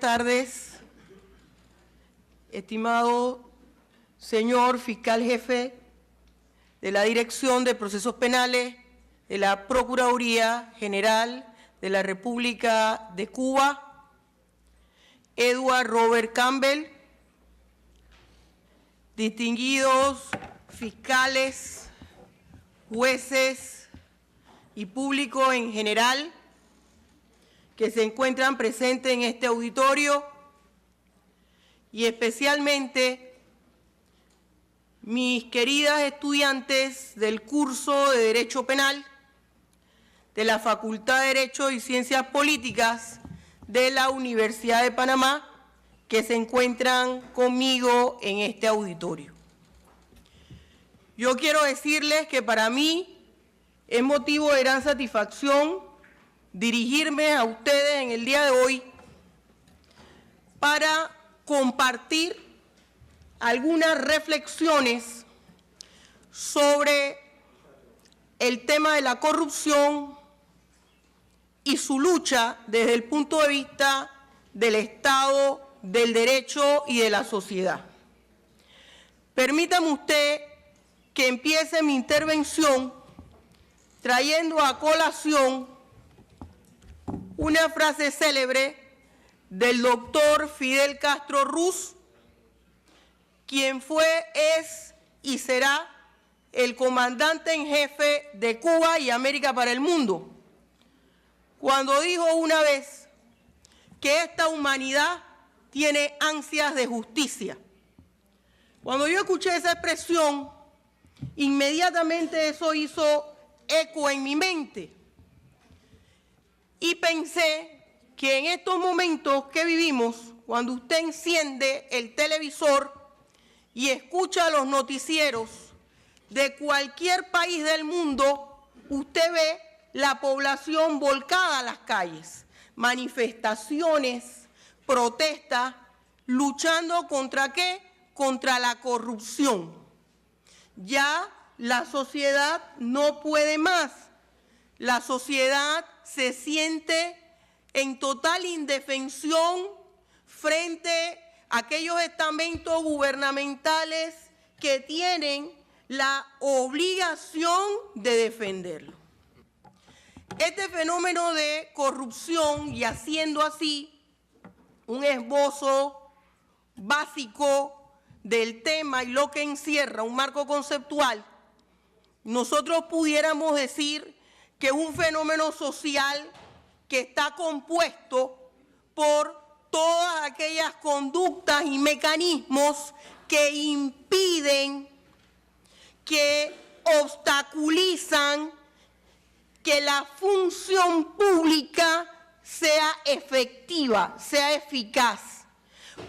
tardes, estimado señor fiscal jefe de la Dirección de Procesos Penales de la Procuraduría General de la República de Cuba, Edward Robert Campbell, distinguidos fiscales, jueces y público en general que se encuentran presentes en este auditorio, y especialmente mis queridas estudiantes del curso de Derecho Penal de la Facultad de Derecho y Ciencias Políticas de la Universidad de Panamá, que se encuentran conmigo en este auditorio. Yo quiero decirles que para mí es motivo de gran satisfacción dirigirme a ustedes en el día de hoy para compartir algunas reflexiones sobre el tema de la corrupción y su lucha desde el punto de vista del Estado, del derecho y de la sociedad. Permítame usted que empiece mi intervención trayendo a colación una frase célebre del doctor Fidel Castro Ruz, quien fue, es y será el comandante en jefe de Cuba y América para el mundo, cuando dijo una vez que esta humanidad tiene ansias de justicia. Cuando yo escuché esa expresión, inmediatamente eso hizo eco en mi mente y pensé que en estos momentos que vivimos, cuando usted enciende el televisor y escucha los noticieros de cualquier país del mundo, usted ve la población volcada a las calles, manifestaciones, protestas, luchando ¿contra qué? Contra la corrupción. Ya la sociedad no puede más. La sociedad se siente en total indefensión frente a aquellos estamentos gubernamentales que tienen la obligación de defenderlo. Este fenómeno de corrupción, y haciendo así un esbozo básico del tema y lo que encierra un marco conceptual, nosotros pudiéramos decir que un fenómeno social que está compuesto por todas aquellas conductas y mecanismos que impiden, que obstaculizan que la función pública sea efectiva, sea eficaz.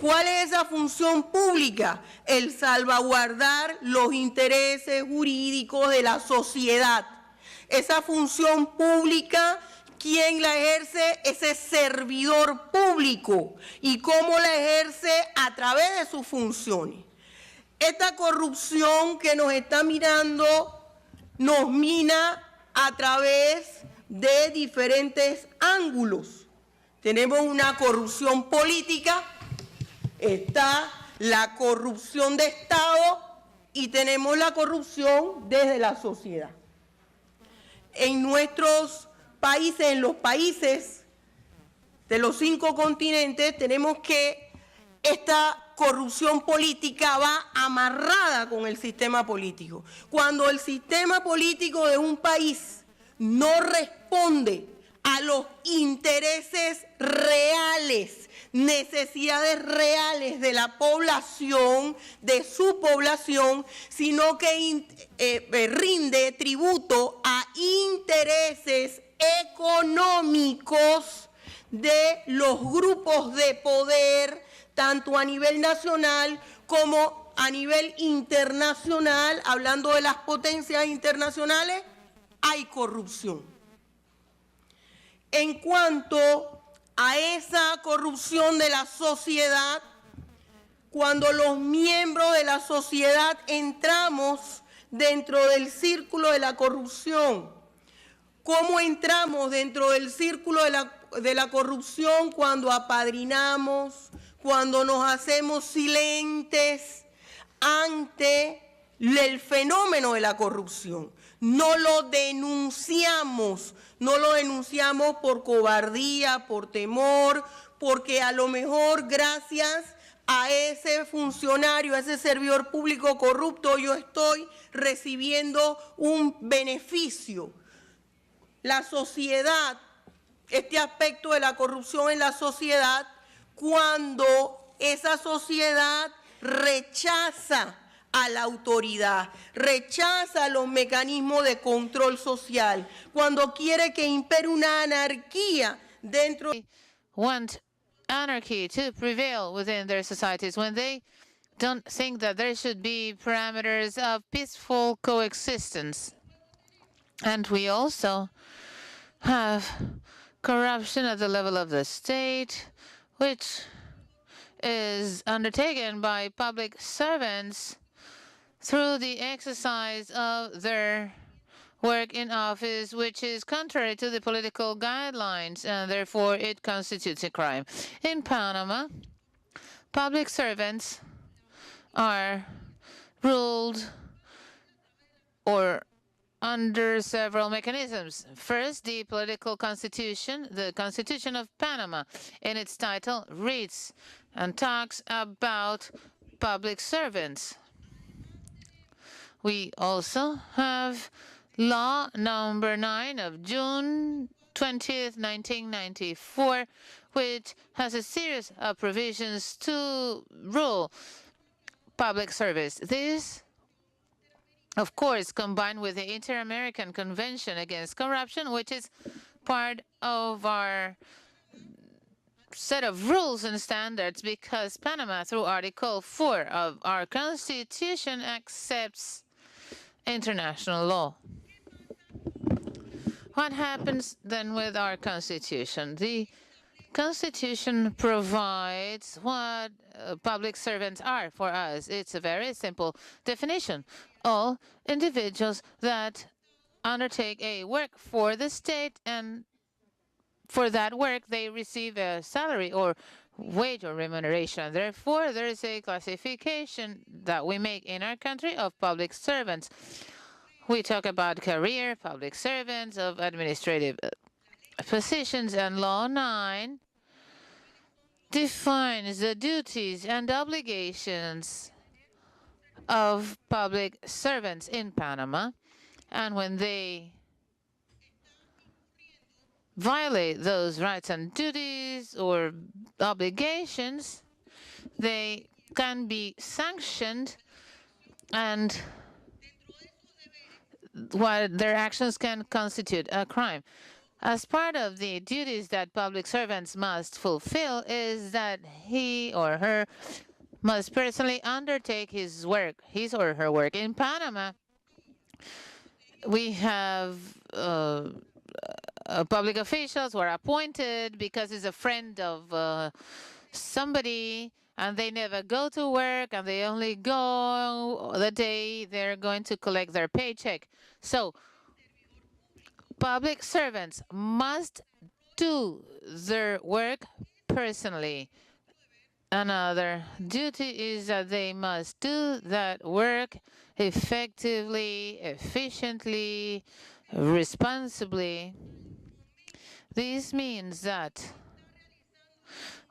¿Cuál es esa función pública? El salvaguardar los intereses jurídicos de la sociedad. Esa función pública, ¿quién la ejerce? Ese servidor público. ¿Y cómo la ejerce? A través de sus funciones. Esta corrupción que nos está mirando nos mina a través de diferentes ángulos. Tenemos una corrupción política, está la corrupción de Estado y tenemos la corrupción desde la sociedad. En nuestros países, en los países de los 5 continentes, tenemos que esta corrupción política va amarrada con el sistema político. Cuando el sistema político de un país no responde a los intereses reales, necesidades reales de la población, de su población, sino que rinde tributo a intereses económicos de los grupos de poder, tanto a nivel nacional como a nivel internacional, hablando de las potencias internacionales, hay corrupción. En cuanto a esa corrupción de la sociedad, cuando los miembros de la sociedad entramos dentro del círculo de la corrupción, ¿cómo entramos dentro del círculo de la de la corrupción cuando apadrinamos, cuando nos hacemos silentes ante el fenómeno de la corrupción. No lo denunciamos por cobardía, por temor, porque a lo mejor gracias a ese funcionario, a ese servidor público corrupto, yo estoy recibiendo un beneficio. La sociedad, este aspecto de la corrupción en la sociedad, cuando esa sociedad rechaza a la autoridad, rechaza los mecanismos de control social, cuando quiere que impere una anarquía dentro. Want anarchy to prevail within their societies, when they don't think that there should be parameters of peaceful coexistence. And we also have corruption at the level of the state, which is undertaken by public servants through the exercise of their work in office, which is contrary to the political guidelines, and therefore it constitutes a crime. In Panama, public servants are ruled or under several mechanisms. First, the political constitution, the Constitution of Panama, in its title reads and talks about public servants. We also have Law number 9 of June 20th, 1994, which has a series of provisions to rule public service. This, of course, combined with the Inter-American Convention Against Corruption, which is part of our set of rules and standards, because Panama, through Article 4 of our Constitution, accepts international law. What happens then with our Constitution? The Constitution provides what public servants are for us. It's a very simple definition. All individuals that undertake a work for the state, and for that work they receive a salary or wage or remuneration. Therefore, there is a classification that we make in our country of public servants. We talk about career public servants, of administrative positions, and Law 9 defines the duties and obligations of public servants in Panama, and when they violate those rights and duties or obligations, they can be sanctioned, and what their actions can constitute a crime. As part of the duties that public servants must fulfill is that he or her must personally undertake his or her work. In Panama, we have public officials who are appointed because he's a friend of somebody, and they never go to work, and they only go the day they're going to collect their paycheck. So public servants must do their work personally. Another duty is that they must do that work effectively, efficiently, responsibly. This means that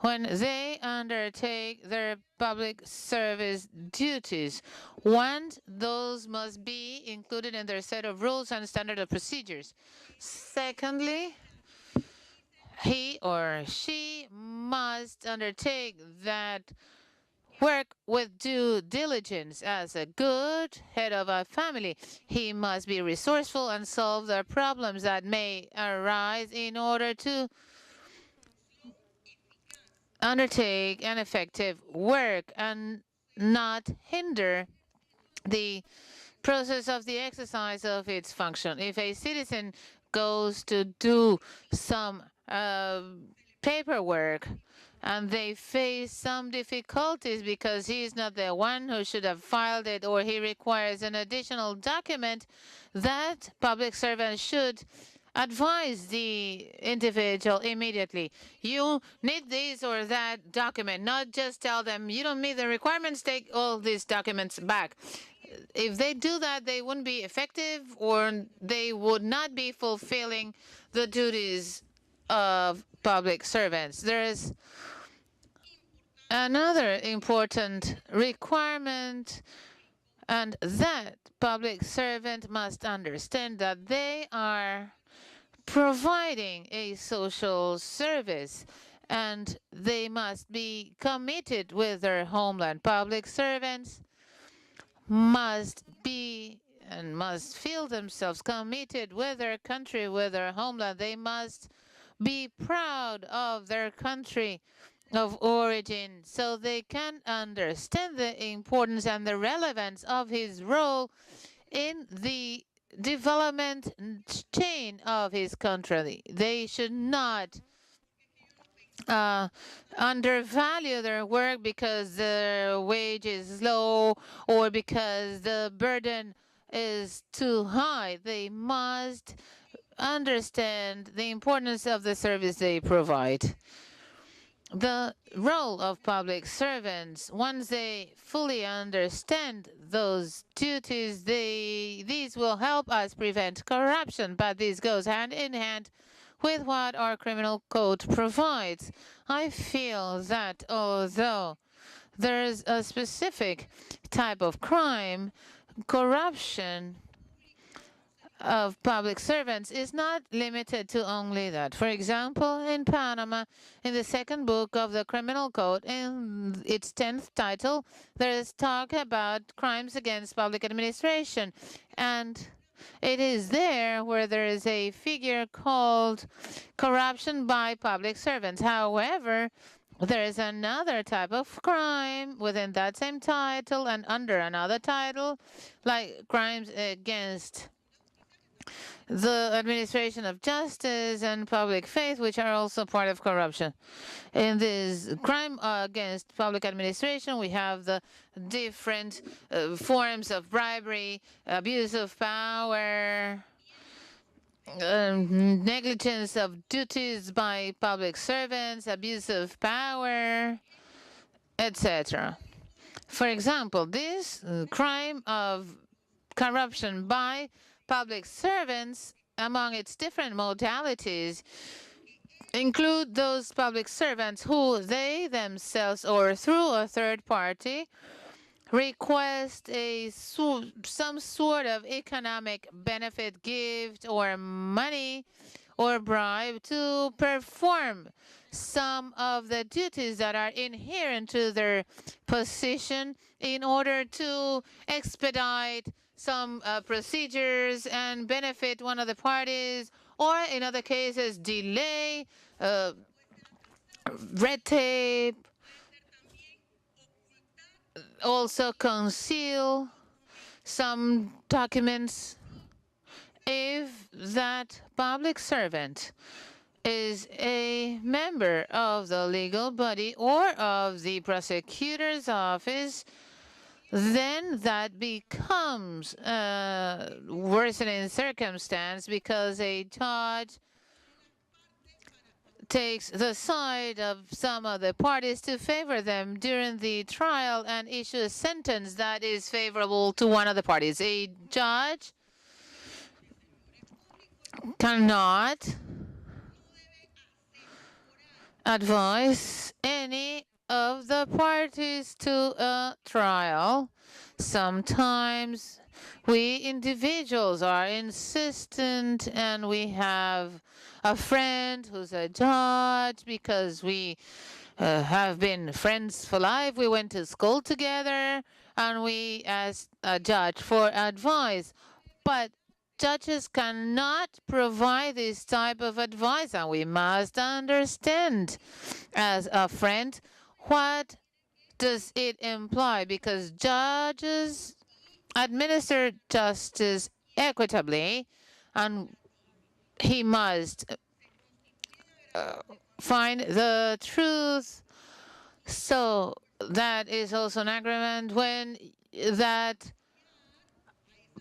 when they undertake their public service duties, one, those must be included in their set of rules and standard of procedures. Secondly, he or she must undertake that work with due diligence. As a good head of a family, he must be resourceful and solve the problems that may arise in order to undertake an effective work and not hinder the process of the exercise of its function. If a citizen goes to do some paperwork and they face some difficulties because he is not the one who should have filed it, or he requires an additional document, that public servant should advise the individual immediately. You need this or that document, not just tell them you don't meet the requirements, take all these documents back. If they do that, they wouldn't be effective, or they would not be fulfilling the duties of public servants. There is another important requirement, and that public servant must understand that they are providing a social service, and they must be committed with their homeland. Public servants must be and must feel themselves committed with their country, with their homeland. They must be proud of their country of origin, so they can understand the importance and the relevance of his role in the development chain of his country. They should not undervalue their work because the wage is low or because the burden is too high. They must understand the importance of the service they provide. The role of public servants, once they fully understand those duties, these will help us prevent corruption, but this goes hand in hand with what our criminal code provides. I feel that although there is a specific type of crime, corruption of public servants is not limited to only that. For example, in Panama, in the second book of the Criminal Code, in its 10th title, there is talk about crimes against public administration. And it is there where there is a figure called corruption by public servants. However, there is another type of crime within that same title and under another title, like crimes against the administration of justice and public faith, which are also part of corruption. In this crime against public administration, we have the different forms of bribery, abuse of power, negligence of duties by public servants, abuse of power, etc. For example, this crime of corruption by public servants, among its different modalities, include those public servants who they themselves or through a third party request some sort of economic benefit, gift, or money or bribe to perform some of the duties that are inherent to their position in order to expedite some procedures and benefit one of the parties, or in other cases delay, red tape, also conceal some documents. If that public servant is a member of the legal body or of the prosecutor's office, then that becomes a worsening circumstance, because a judge takes the side of some of the parties to favor them during the trial and issue a sentence that is favorable to one of the parties. A judge cannot advise any of the parties to a trial. Sometimes we individuals are insistent, and we have a friend who's a judge because we have been friends for life. We went to school together, and we asked a judge for advice. But judges cannot provide this type of advice, and we must understand as a friend what does it imply, because judges administer justice equitably, and he must find the truth. So that is also an agreement when that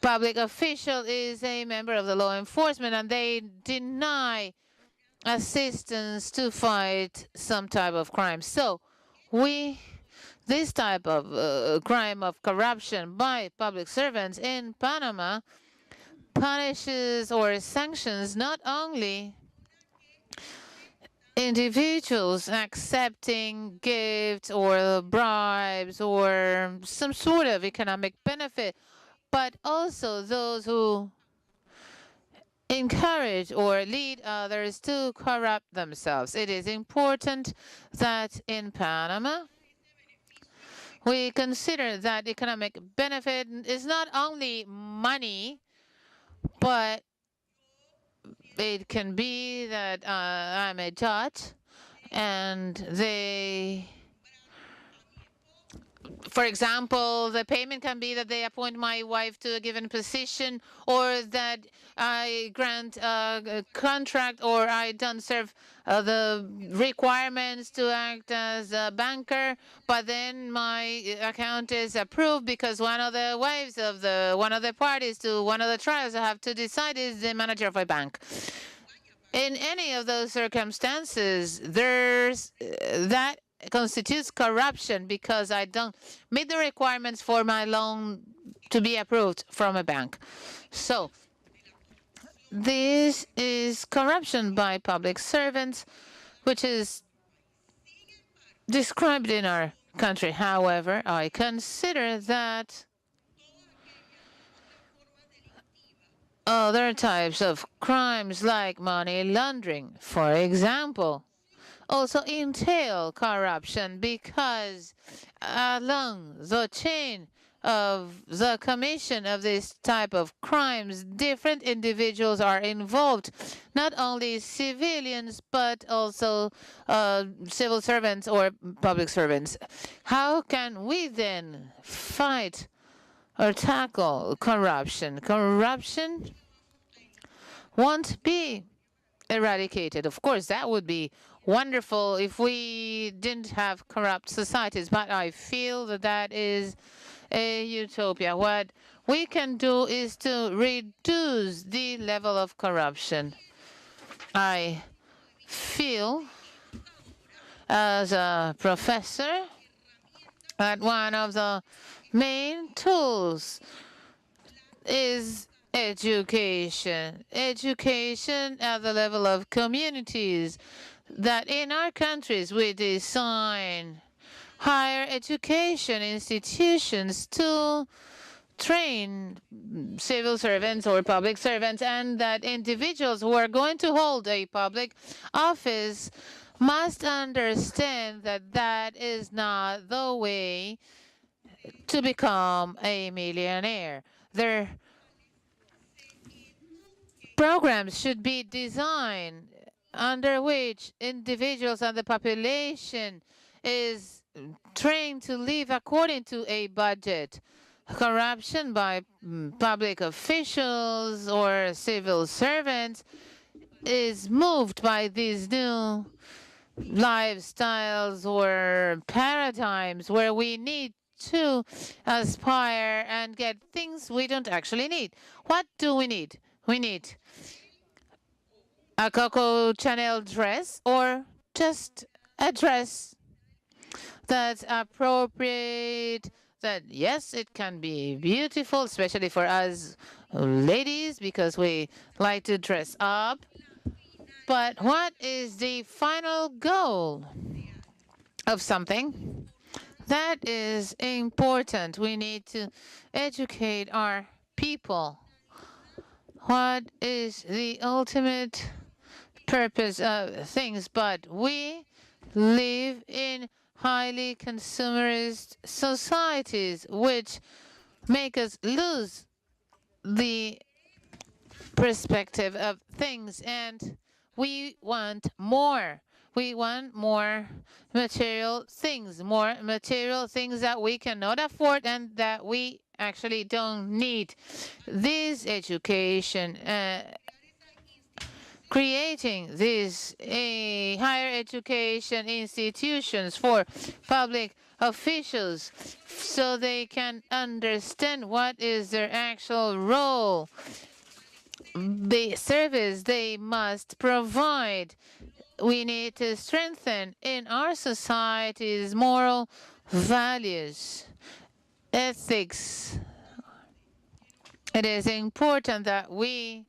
public official is a member of the law enforcement and they deny assistance to fight some type of crime. So this type of crime of corruption by public servants in Panama punishes or sanctions not only individuals accepting gifts or bribes or some sort of economic benefit, but also those who encourage or lead others to corrupt themselves. It is important that in Panama, we consider that economic benefit is not only money, but it can be that I'm a judge and for example, the payment can be that they appoint my wife to a given position, or that I grant a contract, or I don't serve the requirements to act as a banker, but then my account is approved because one of the wives of one of the parties to one of the trials I have to decide is the manager of a bank. In any of those circumstances, that constitutes corruption because I don't meet the requirements for my loan to be approved from a bank. So this is corruption by public servants, which is described in our country. However, I consider that other types of crimes like money laundering, for example, also entail corruption because along the chain of the commission of this type of crimes, different individuals are involved, not only civilians, but also civil servants or public servants. How can we then fight or tackle corruption? Corruption won't be eradicated. Of course, that would be wonderful if we didn't have corrupt societies, but I feel that that is a utopia. What we can do is to reduce the level of corruption. I feel, as a professor, that one of the main tools is education. Education at the level of communities, that in our countries we design higher education institutions to train civil servants or public servants, and that individuals who are going to hold a public office must understand that that is not the way to become a millionaire. Their programs should be designed under which individuals and the population is trained to live according to a budget. Corruption by public officials or civil servants is moved by these new lifestyles or paradigms where we need to aspire and get things we don't actually need. What do we need? We need a Coco Chanel dress, or just a dress that's appropriate, that yes, it can be beautiful, especially for us ladies because we like to dress up. But what is the final goal of something? That is important. We need to educate our people. What is the ultimate purpose of things? But we live in highly consumerist societies, which make us lose the perspective of things, and we want more. We want more material things that we cannot afford and that we actually don't need. This education, creating these higher education institutions for public officials so they can understand what is their actual role, the service they must provide. We need to strengthen in our society's moral values, ethics. It is important that we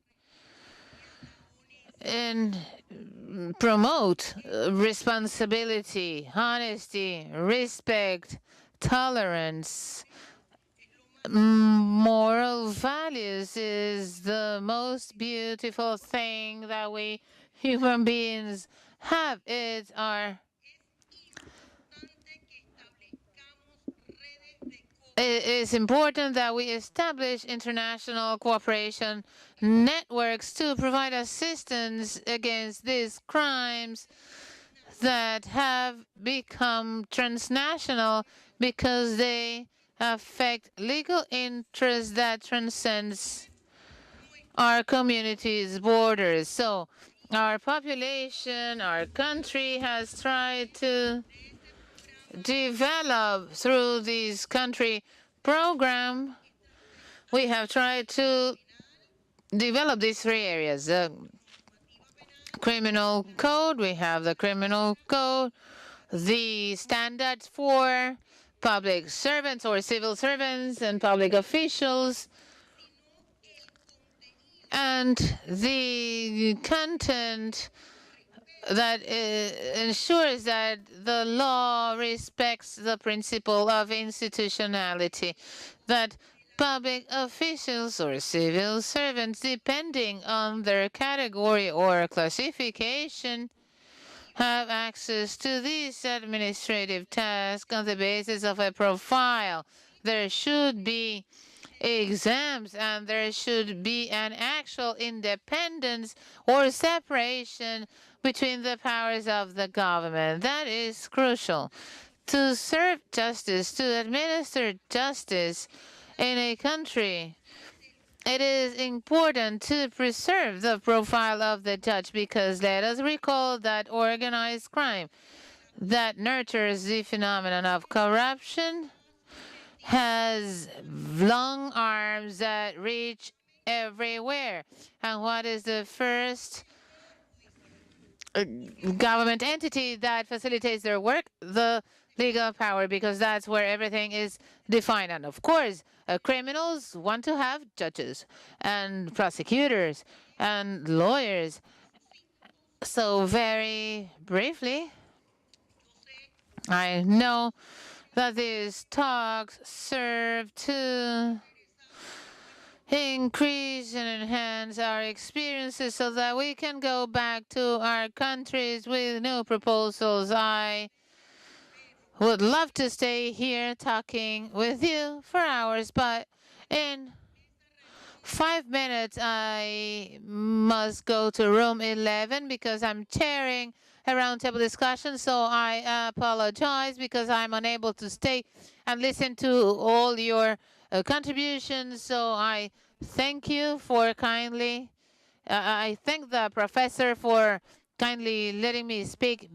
promote responsibility, honesty, respect, tolerance. Moral values is the most beautiful thing that we human beings have. It's our It is important that we establish international cooperation networks to provide assistance against these crimes that have become transnational because they affect legal interests that transcends our community's borders. So our population, our country has tried to develop through this country program. We have tried to develop these three areas. The criminal code, we have the criminal code, the standards for public servants or civil servants and public officials, and the content that ensures that the law respects the principle of institutionality, that public officials or civil servants, depending on their category or classification, have access to this administrative task on the basis of a profile. There should be exams and there should be an actual independence or separation between the powers of the government. That is crucial. To serve justice, to administer justice in a country, it is important to preserve the profile of the judge, because let us recall that organized crime that nurtures the phenomenon of corruption has long arms that reach everywhere. And what is the first government entity that facilitates their work? The legal power, because that's where everything is defined. And of course, criminals want to have judges and prosecutors and lawyers. So very briefly, I know that these talks serve to increase and enhance our experiences so that we can go back to our countries with new proposals. I would love to stay here talking with you for hours, but in 5 minutes I must go to room 11 because I'm chairing a roundtable discussion. So I apologize because I'm unable to stay and listen to all your contributions. So I thank you for kindly, I thank the professor for kindly letting me speak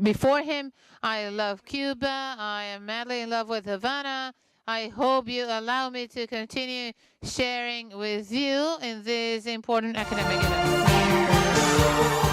before him. I love Cuba. I am madly in love with Havana. I hope you allow me to continue sharing with you in this important academic event.